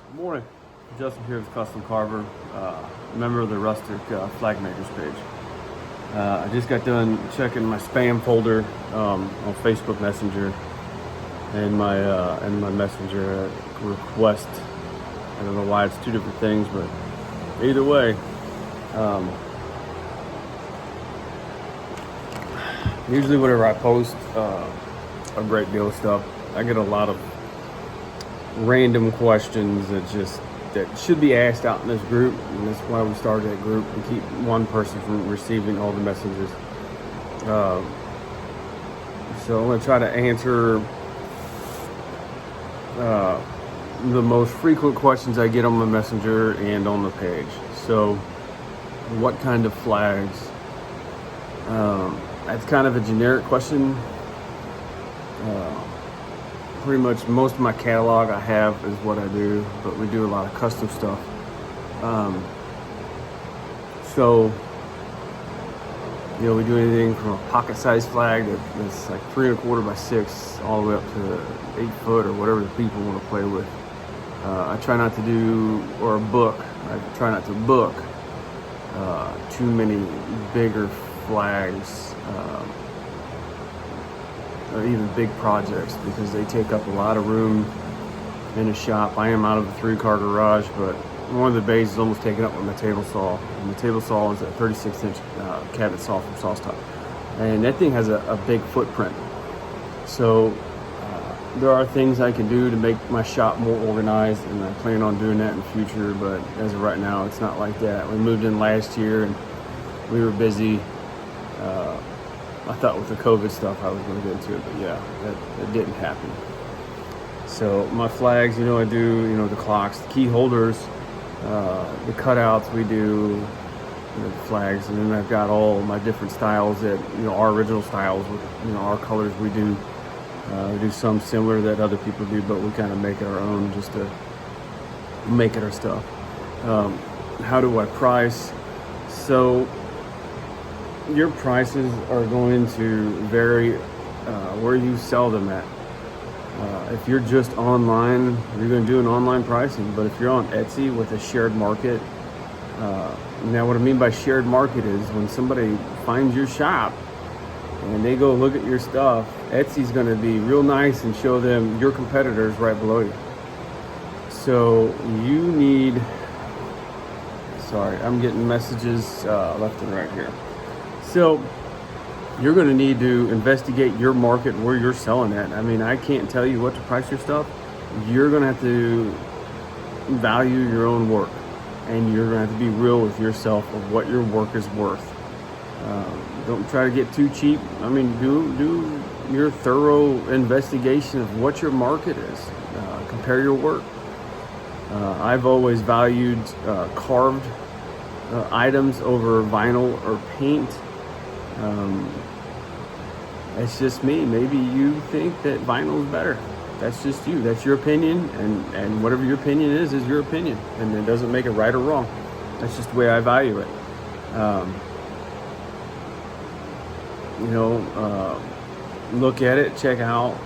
Good morning. Justin here with Custom Carver, member of the Rustic Flag Makers page. I just got done checking my spam folder on Facebook Messenger and my Messenger request. I don't know why it's two different things, but either way, usually whenever I post a great deal of stuff, I get a lot of random questions that should be asked out in this group, and that's why we started that group, to keep one person from receiving all the messages. So I'm going to try to answer the most frequent questions I get on my messenger and on the page. So, what kind of flags? That's kind of a generic question. Pretty much most of my catalog I have is what I do, but we do a lot of custom stuff. So, we do anything from a pocket-sized flag that's like 3 1/4 by 6, all the way up to 8 foot or whatever the people want to play with. I try not to do, or a book. I try not to book too many bigger flags. Or even big projects, because they take up a lot of room in a shop. I am out of a 3-car garage, but one of the bays is almost taken up with my table saw. And the table saw is a 36-inch cabinet saw from SawStop, and that thing has a big footprint. So there are things I can do to make my shop more organized, and I plan on doing that in the future. But as of right now, it's not like that. We moved in last year, and we were busy. I thought with the COVID stuff I was going to get into it, but yeah, that didn't happen. So my flags, I do, the clocks, the key holders, the cutouts, we do, the flags, and then I've got all my different styles that, our original styles with, our colors we do. We do some similar that other people do, but we kind of make it our own just to make it our stuff. How do I price? So your prices are going to vary where you sell them at. If you're just online, you're going to do an online pricing. But if you're on Etsy with a shared market, now what I mean by shared market is when somebody finds your shop and they go look at your stuff, Etsy's going to be real nice and show them your competitors right below you. So you need, sorry, I'm getting messages left and right here. So you're going to need to investigate your market, where you're selling at. I mean, I can't tell you what to price your stuff. You're going to have to value your own work, and you're going to have to be real with yourself of what your work is worth. Don't try to get too cheap. I mean, do your thorough investigation of what your market is. Compare your work. I've always valued carved items over vinyl or paint. It's just me. Maybe you think that vinyl is better. That's just you. That's your opinion, and whatever your opinion is your opinion, and it doesn't make it right or wrong. That's just the way I value it. Look at it, check out,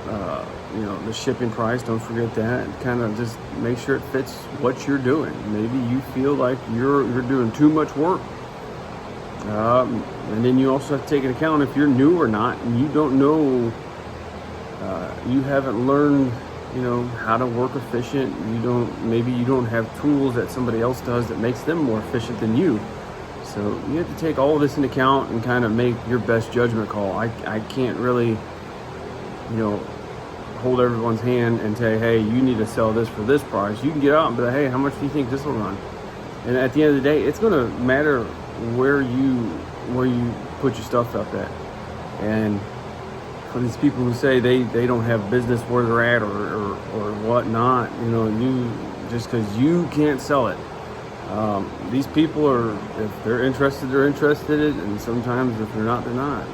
the shipping price. Don't forget that. Kind of just make sure it fits what you're doing. Maybe you feel like you're doing too much work. And then you also have to take into account if you're new or not, and you don't know, you haven't learned, how to work efficient. Maybe you don't have tools that somebody else does that makes them more efficient than you. So you have to take all of this into account and kind of make your best judgment call. I can't really, hold everyone's hand and say, hey, you need to sell this for this price. You can get out and be like, hey, how much do you think this will run? And at the end of the day, it's going to matter where you put your stuff up at. And for these people who say they don't have business where they're at or whatnot, you just because you can't sell it. These people are, if they're interested, they're interested, and sometimes if they're not, they're not.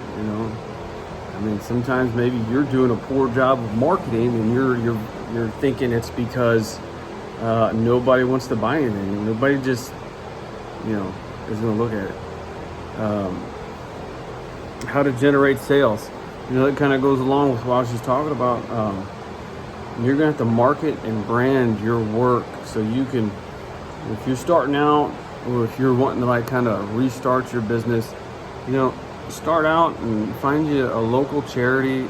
I mean, sometimes maybe you're doing a poor job of marketing, and you're thinking it's because nobody wants to buy anything. Nobody just, is going to look at it. How to generate sales. That kind of goes along with what I was just talking about. you're gonna have to market and brand your work so you can, if you're starting out or if you're wanting to like kind of restart your business, you know, start out and find you a local charity.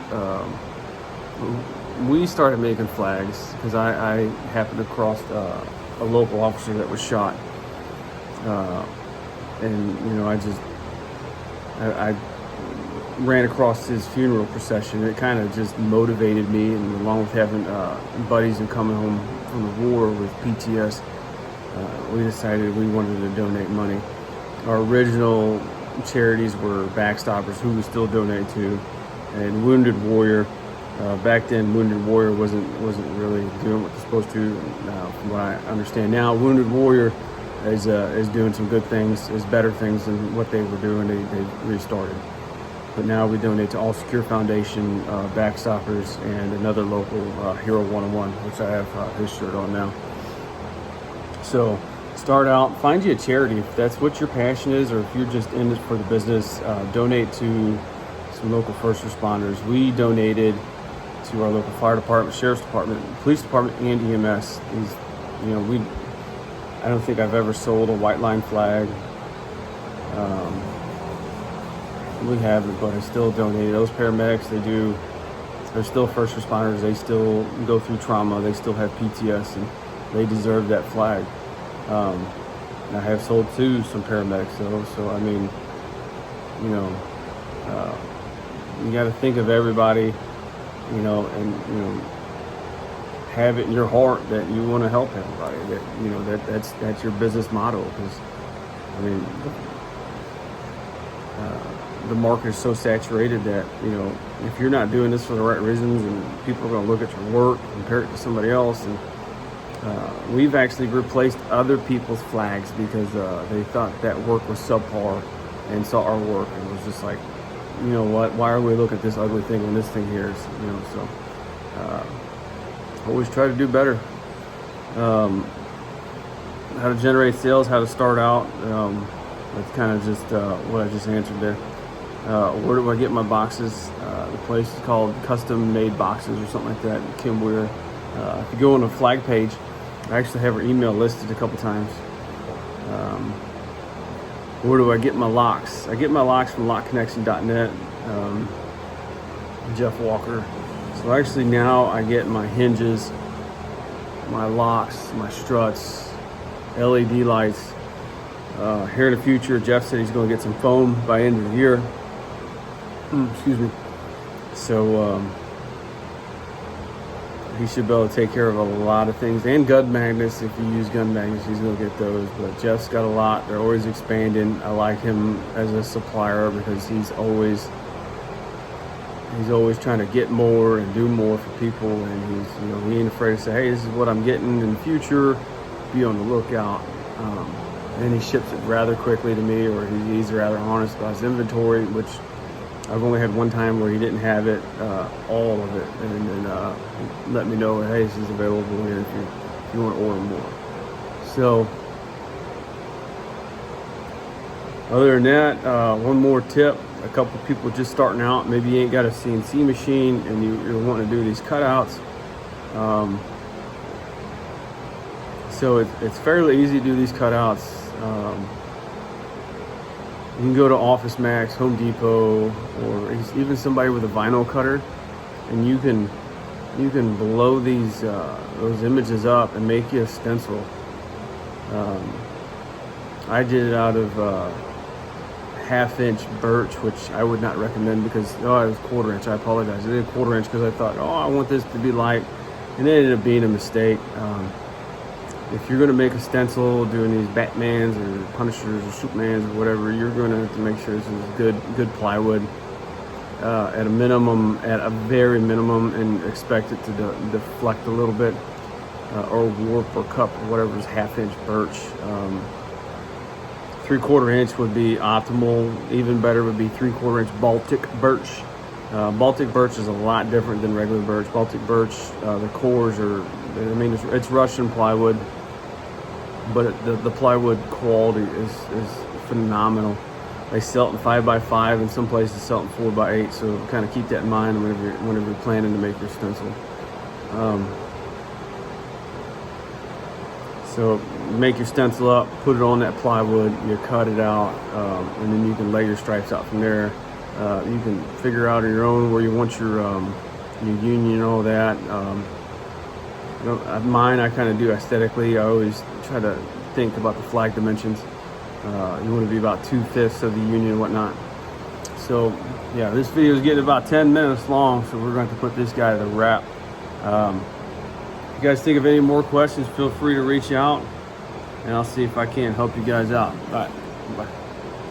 We started making flags because I happened across a local officer that was shot, and you know, I ran across his funeral procession. It kind of just motivated me, and along with having buddies and coming home from the war with PTS, we decided we wanted to donate money. Our original charities were Backstoppers, who we still donate to, and Wounded Warrior. Back then, Wounded Warrior wasn't really doing what they're supposed to. From what I understand now, Wounded Warrior is doing some good things, is better things than what they were doing. They restarted. But now we donate to All Secure Foundation, Backstoppers, and another local, Hero 101, which I have his shirt on now. So start out, find you a charity if that's what your passion is, or if you're just in it for the business. Donate to some local first responders. We donated to our local fire department, sheriff's department, police department, and EMS. These, you know, I don't think I've ever sold a white line flag. We haven't, but I still donated. Those paramedics, they're still first responders. They still go through trauma. They still have PTS, and they deserve that flag. I have sold to some paramedics though, so I mean, you know, you got to think of everybody, you know, and you know, have it in your heart that you want to help everybody. That, you know, that's your business motto. Because I mean, the market is so saturated that, you know, if you're not doing this for the right reasons, and people are going to look at your work, compare it to somebody else, and we've actually replaced other people's flags because they thought that work was subpar and saw our work and was just like, you know what, why are we looking at this ugly thing when this thing here is, you know, so always try to do better. How to generate sales, how to start out, that's kind of just what I just answered there. Where do I get my boxes? The place is called Custom Made Boxes or something like that, Kim Weir. If you go on the flag page, I actually have her email listed a couple times. Where do I get my locks? I get my locks from lockconnection.net, Jeff Walker. So actually now I get my hinges, my locks, my struts, LED lights. Here in the future, Jeff said he's going to get some foam by end of the year. Excuse me. So he should be able to take care of a lot of things, and gun magnets. If you use gun magnets, he's going to get those. But Jeff's got a lot. They're always expanding. I like him as a supplier because he's always trying to get more and do more for people, and he's, you know, he ain't afraid to say, hey, this is what I'm getting in the future. Be on the lookout. And he ships it rather quickly to me, or he's rather honest about his inventory, which I've only had one time where he didn't have it, all of it, and then let me know, hey, this is available here if you want to order more. So, other than that, one more tip. A couple people just starting out, maybe you ain't got a CNC machine and you're wanting to do these cutouts. So it's fairly easy to do these cutouts. You can go to Office Max, Home Depot, or even somebody with a vinyl cutter, and you can blow these those images up and make you a stencil. I did it out of 1/2-inch birch, which I would not recommend because it was 1/4 inch. I apologize. I did 1/4 inch because I thought, I want this to be light, and it ended up being a mistake. If you're going to make a stencil doing these Batmans or Punishers or Supermans or whatever, you're going to have to make sure this is good plywood at a minimum, at a very minimum, and expect it to deflect a little bit or warp or cup or whatever is 1/2-inch birch. 3/4 inch would be optimal. Even better would be 3/4 inch Baltic birch. Baltic birch is a lot different than regular birch. Baltic birch, the cores are, I mean, it's Russian plywood, but the plywood quality is phenomenal. They sell it in 5x5, and some places sell it in 4x8. So kind of keep that in mind whenever you're planning to make your stencil. So make your stencil up, put it on that plywood, you cut it out, and then you can lay your stripes out from there. You can figure out on your own where you want your union and all that. Mine I kind of do aesthetically. I always try to think about the flag dimensions. You want to be about 2/5 of the union and whatnot. So yeah, this video is getting about 10 minutes long, so we're going to have to put this guy to the wrap. If you guys think of any more questions, feel free to reach out, and I'll see if I can help you guys out. All right, bye.